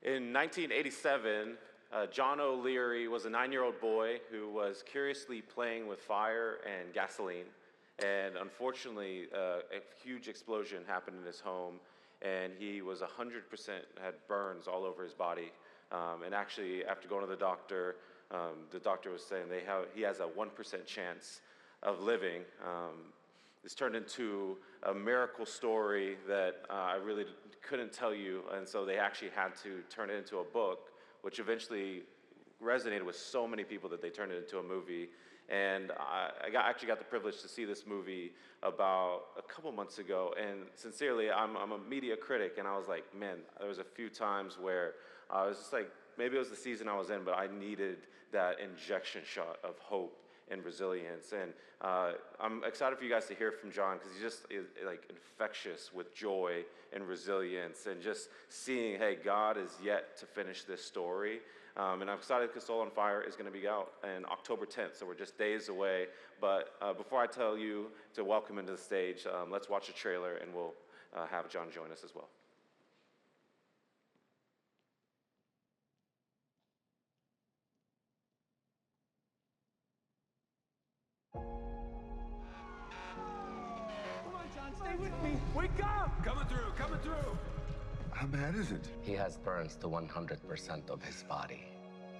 In 1987, John O'Leary was a 9-year-old boy who was curiously playing with fire and gasoline. And unfortunately, a huge explosion happened in his home, and he was 100% had burns all over his body. And actually, after going to the doctor was saying he has a 1% chance of living. This turned into a miracle story that I really couldn't tell you, and so they actually had to turn it into a book, which eventually resonated with so many people that they turned it into a movie. And I actually got the privilege to see this movie about a couple months ago, and sincerely, I'm a media critic, and I was like, man, there was a few times where I was just like, maybe it was the season I was in, but I needed that injection shot of hope and resilience. And I'm excited for you guys to hear from John, because he's just like infectious with joy and resilience, and just seeing, hey, God is yet to finish this story. And I'm excited because Soul on Fire is going to be out on October 10th, so we're just days away. But before I tell you to welcome him to the stage, let's watch the trailer, and we'll have John join us as well. Stay with me. Wake up! Coming through, coming through. How bad is it? He has burns to 100% of his body.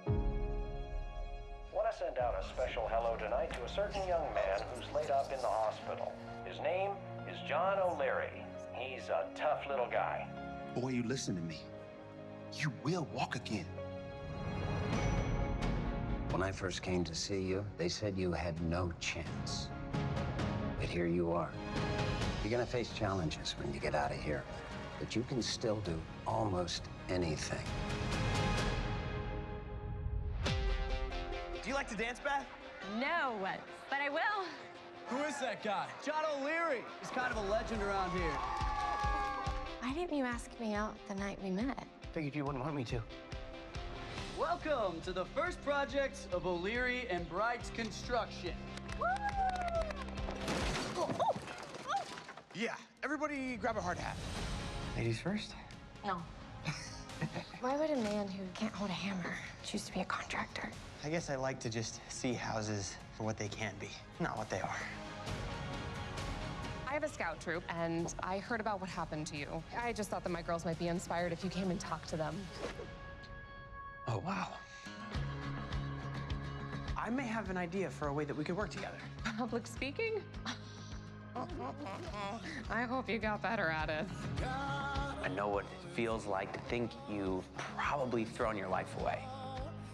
Want to send out a special hello tonight to a certain young man who's laid up in the hospital. His name is John O'Leary. He's a tough little guy. Boy, you listen to me. You will walk again. When I first came to see you, they said you had no chance. But here you are. You're gonna face challenges when you get out of here, but you can still do almost anything. Do you like to dance, Beth? No, but I will. Who is that guy? John O'Leary. He's kind of a legend around here. Why didn't you ask me out the night we met? Figured you wouldn't want me to. Welcome to the first project of O'Leary and Bright's construction. Yeah, everybody grab a hard hat. Ladies first? No. Why would a man who can't hold a hammer choose to be a contractor? I guess I like to just see houses for what they can be, not what they are. I have a scout troop, and I heard about what happened to you. I just thought that my girls might be inspired if you came and talked to them. Oh, wow. I may have an idea for a way that we could work together. Public speaking? I hope you got better at it. I know what it feels like to think you've probably thrown your life away.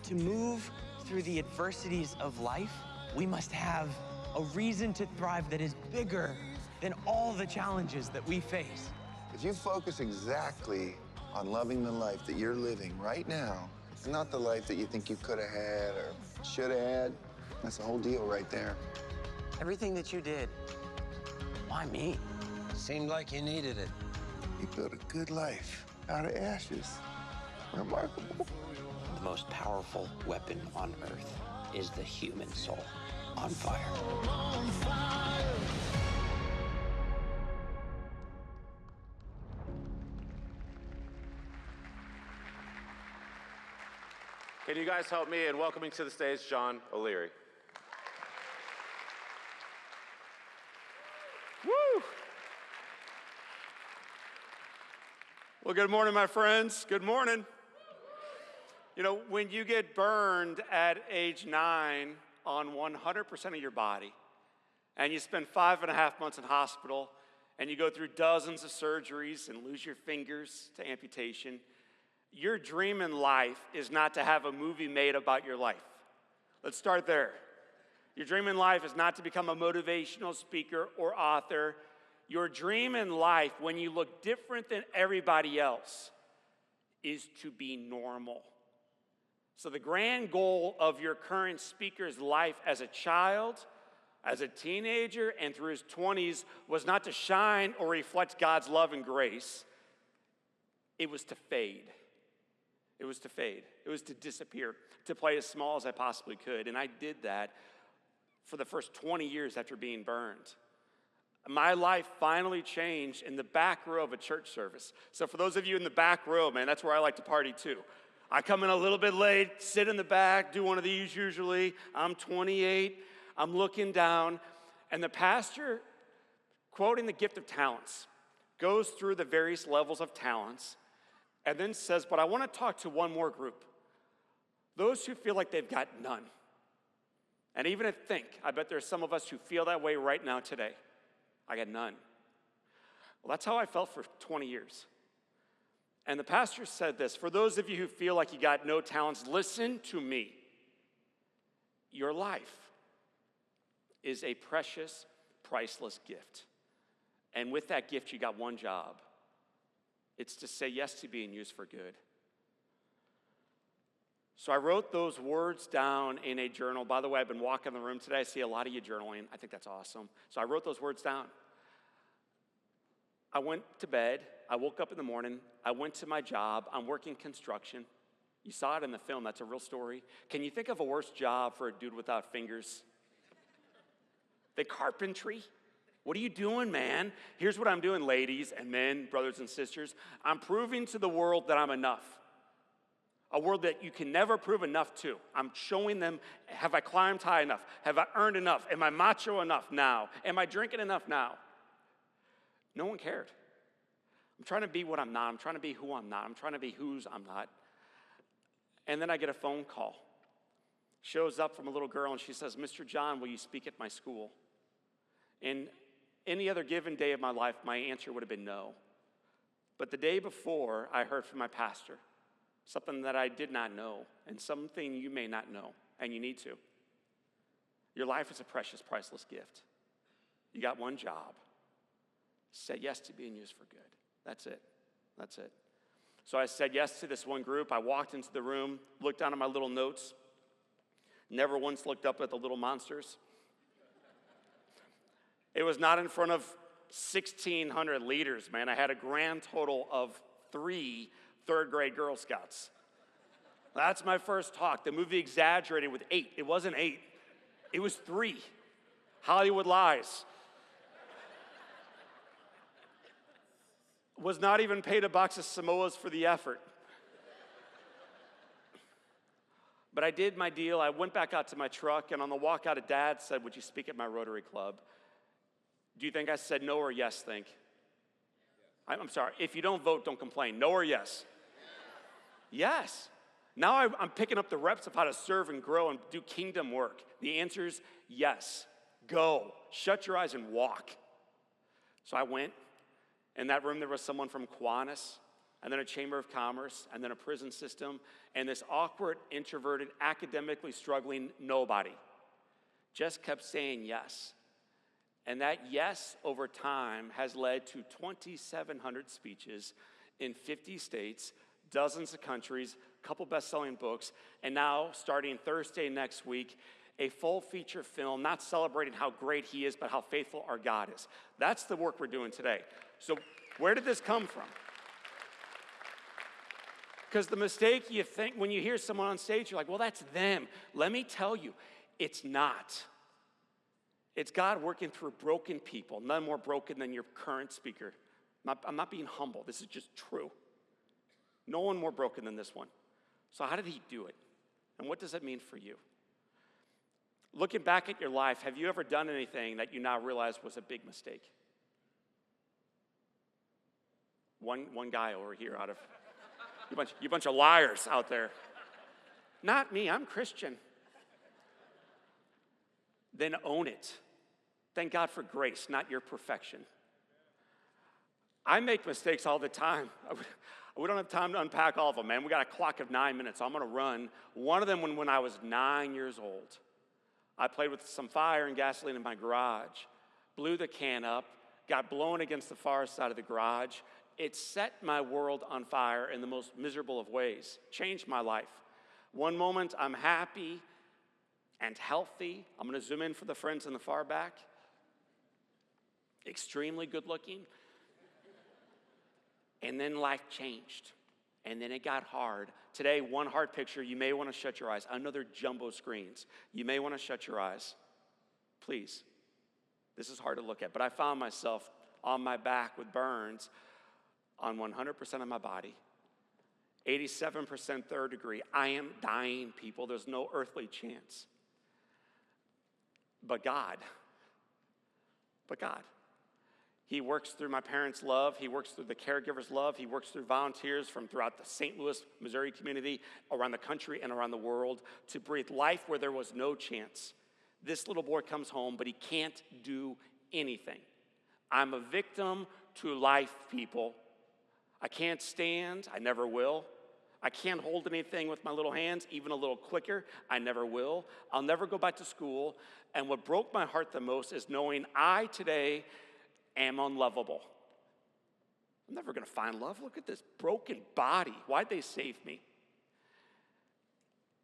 To move through the adversities of life, we must have a reason to thrive that is bigger than all the challenges that we face. If you focus exactly on loving the life that you're living right now, and not the life that you think you could have had or should have had, that's the whole deal right there. Everything that you did, why me? Seemed like you needed it. You built a good life out of ashes. Remarkable. The most powerful weapon on Earth is the human soul on fire. Can you guys help me in welcoming to the stage John O'Leary? Woo! Well, good morning, my friends. Good morning. You know, when you get burned at age 9 on 100% of your body, and you spend 5.5 months in hospital, and you go through dozens of surgeries and lose your fingers to amputation, your dream in life is not to have a movie made about your life. Let's start there. Your dream in life is not to become a motivational speaker or author. Your dream in life, when you look different than everybody else, is to be normal. So the grand goal of your current speaker's life as a child, as a teenager, and through his 20s was not to shine or reflect God's love and grace. It was to fade. It was to fade. It was to disappear, to play as small as I possibly could. And I did that for the first 20 years after being burned. My life finally changed in the back row of a church service. So for those of you in the back row, man, that's where I like to party too. I come in a little bit late, sit in the back, do one of these usually. I'm 28, I'm looking down, and the pastor, quoting the gift of talents, goes through the various levels of talents, and then says, but I want to talk to one more group. Those who feel like they've got none. And even at THINQ, I bet there's some of us who feel that way right now today. I got none. Well, that's how I felt for 20 years. And the pastor said this, for those of you who feel like you got no talents, listen to me. Your life is a precious, priceless gift. And with that gift, you got one job. It's to say yes to being used for good. So I wrote those words down in a journal. By the way, I've been walking the room today. I see a lot of you journaling. I think that's awesome. So I wrote those words down. I went to bed. I woke up in the morning. I went to my job. I'm working construction. You saw it in the film. That's a real story. Can you think of a worse job for a dude without fingers? The carpentry. What are you doing, man? Here's what I'm doing, ladies and men, brothers and sisters. I'm proving to the world that I'm enough. A world that you can never prove enough to. I'm showing them, have I climbed high enough? Have I earned enough? Am I macho enough now? Am I drinking enough now? No one cared. I'm trying to be what I'm not. I'm trying to be who I'm not. I'm trying to be whose I'm not. And then I get a phone call. Shows up from a little girl and she says, Mr. John, will you speak at my school? And any other given day of my life, my answer would have been no. But the day before, I heard from my pastor. Something that I did not know, and something you may not know, and you need to. Your life is a precious, priceless gift. You got one job. Said yes to being used for good. That's it. That's it. So I said yes to this one group. I walked into the room, looked down at my little notes. Never once looked up at the little monsters. It was not in front of 1,600 leaders, man. I had a grand total of 3 third-grade Girl Scouts. That's my first talk. The movie exaggerated with 8. It wasn't 8. It was 3. Hollywood lies. Was not even paid a box of Samoas for the effort. But I did my deal. I went back out to my truck, and on the walk out, Dad said, would you speak at my Rotary Club? Do you think I said no or yes, THINQ? I'm sorry. If you don't vote, don't complain. No or yes? Yes. Now I'm picking up the reps of how to serve and grow and do kingdom work. The answer is yes. Go. Shut your eyes and walk. So I went. In that room, there was someone from Kiwanis, and then a Chamber of Commerce, and then a prison system, and this awkward, introverted, academically struggling nobody just kept saying yes. And that yes over time has led to 2,700 speeches in 50 states, dozens of countries, a couple best-selling books, and now, starting Thursday next week, a full feature film, not celebrating how great he is, but how faithful our God is. That's the work we're doing today. So where did this come from? Because the mistake you think when you hear someone on stage, you're like, well, that's them. Let me tell you, it's not. It's God working through broken people, none more broken than your current speaker. I'm not being humble. This is just true. No one more broken than this one. So how did he do it? And what does it mean for you? Looking back at your life, have you ever done anything that you now realize was a big mistake? One guy over here out of, you bunch of liars out there. Not me, I'm Christian. Then own it. Thank God for grace, not your perfection. I make mistakes all the time. We don't have time to unpack all of them, man. We got a clock of 9 minutes, so I'm gonna run. One of them when I was 9 years old. I played with some fire and gasoline in my garage, blew the can up, got blown against the far side of the garage. It set my world on fire in the most miserable of ways, changed my life. One moment I'm happy and healthy. I'm gonna zoom in for the friends in the far back. Extremely good looking. And then life changed. And then it got hard. Today, one hard picture, you may want to shut your eyes. Another jumbo screens. You may want to shut your eyes. Please. This is hard to look at, but I found myself on my back with burns on 100% of my body. 87% third degree. I am dying, people. There's no earthly chance. But God, He works through my parents' love. He works through the caregivers' love. He works through volunteers from throughout the St. Louis, Missouri community, around the country and around the world to breathe life where there was no chance. This little boy comes home, but he can't do anything. I'm a victim to life, people. I can't stand. I never will. I can't hold anything with my little hands, even a little clicker. I never will. I'll never go back to school. And what broke my heart the most is knowing I today am unlovable. I'm never going to find love. Look at this broken body. Why'd they save me?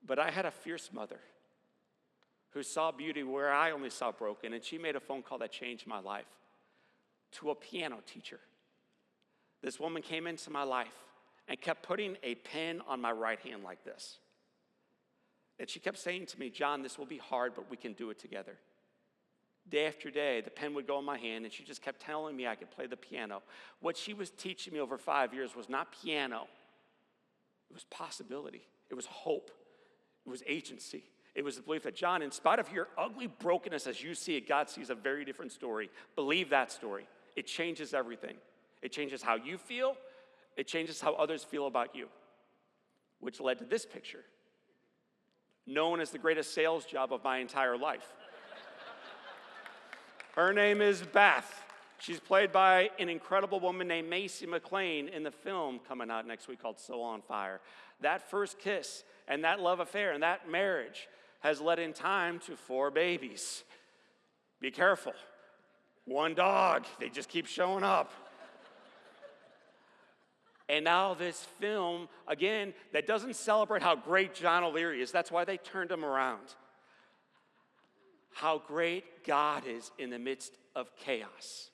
But I had a fierce mother who saw beauty where I only saw broken, and she made a phone call that changed my life to a piano teacher. This woman came into my life and kept putting a pen on my right hand like this. And she kept saying to me, John, this will be hard, but we can do it together. Day after day, the pen would go in my hand, and she just kept telling me I could play the piano. What she was teaching me over 5 years was not piano. It was possibility. It was hope. It was agency. It was the belief that, John, in spite of your ugly brokenness as you see it, God sees a very different story. Believe that story. It changes everything. It changes how you feel. It changes how others feel about you, which led to this picture, known as the greatest sales job of my entire life. Her name is Beth. She's played by an incredible woman named Macy McLean in the film coming out next week called So on Fire. That first kiss and that love affair and that marriage has led in time to 4 babies. Be careful. 1 dog. They just keep showing up. And now this film, again, that doesn't celebrate how great John O'Leary is. That's why they turned him around. How great God is in the midst of chaos.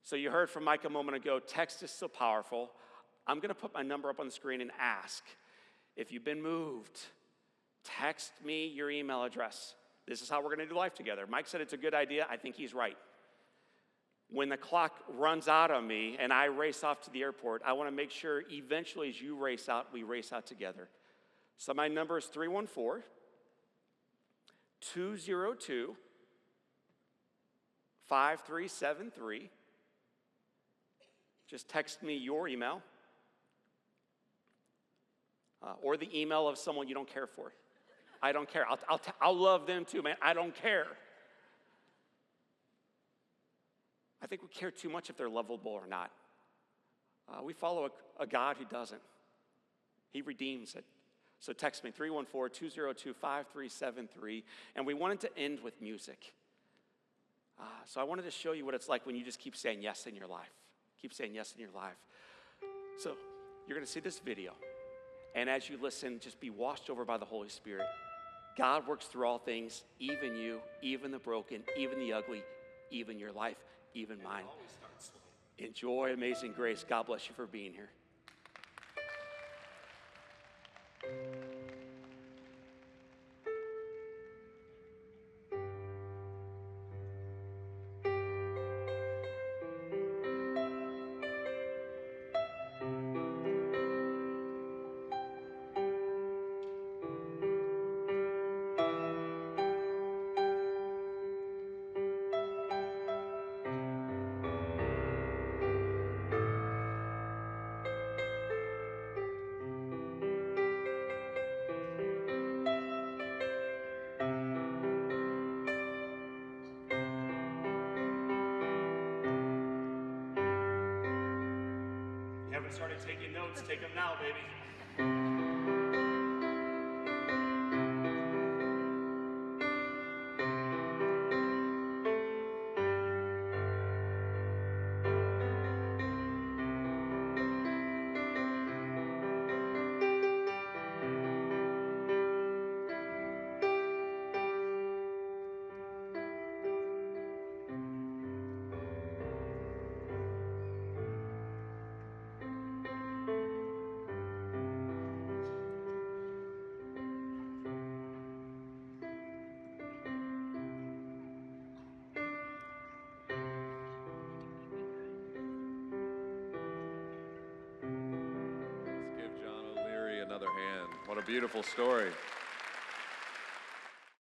So you heard from Mike a moment ago, text is so powerful. I'm going to put my number up on the screen and ask, if you've been moved, text me your email address. This is how we're going to do life together. Mike said it's a good idea. I think he's right. When the clock runs out on me and I race off to the airport, I want to make sure eventually as you race out, we race out together. So my number is 314-202-5373. Just text me your email or the email of someone you don't care for. I don't care. I'll love them too, man. I don't care. I think we care too much if they're lovable or not. We follow a God who doesn't. He redeems it. So text me, 314-202-5373. And we wanted to end with music. So I wanted to show you what it's like when you just keep saying yes in your life. Keep saying yes in your life. So you're going to see this video. And as you listen, just be washed over by the Holy Spirit. God works through all things, even you, even the broken, even the ugly, even your life, even mine. Enjoy Amazing Grace. God bless you for being here. You haven't started taking notes, take them now, baby. another hand. What a beautiful story.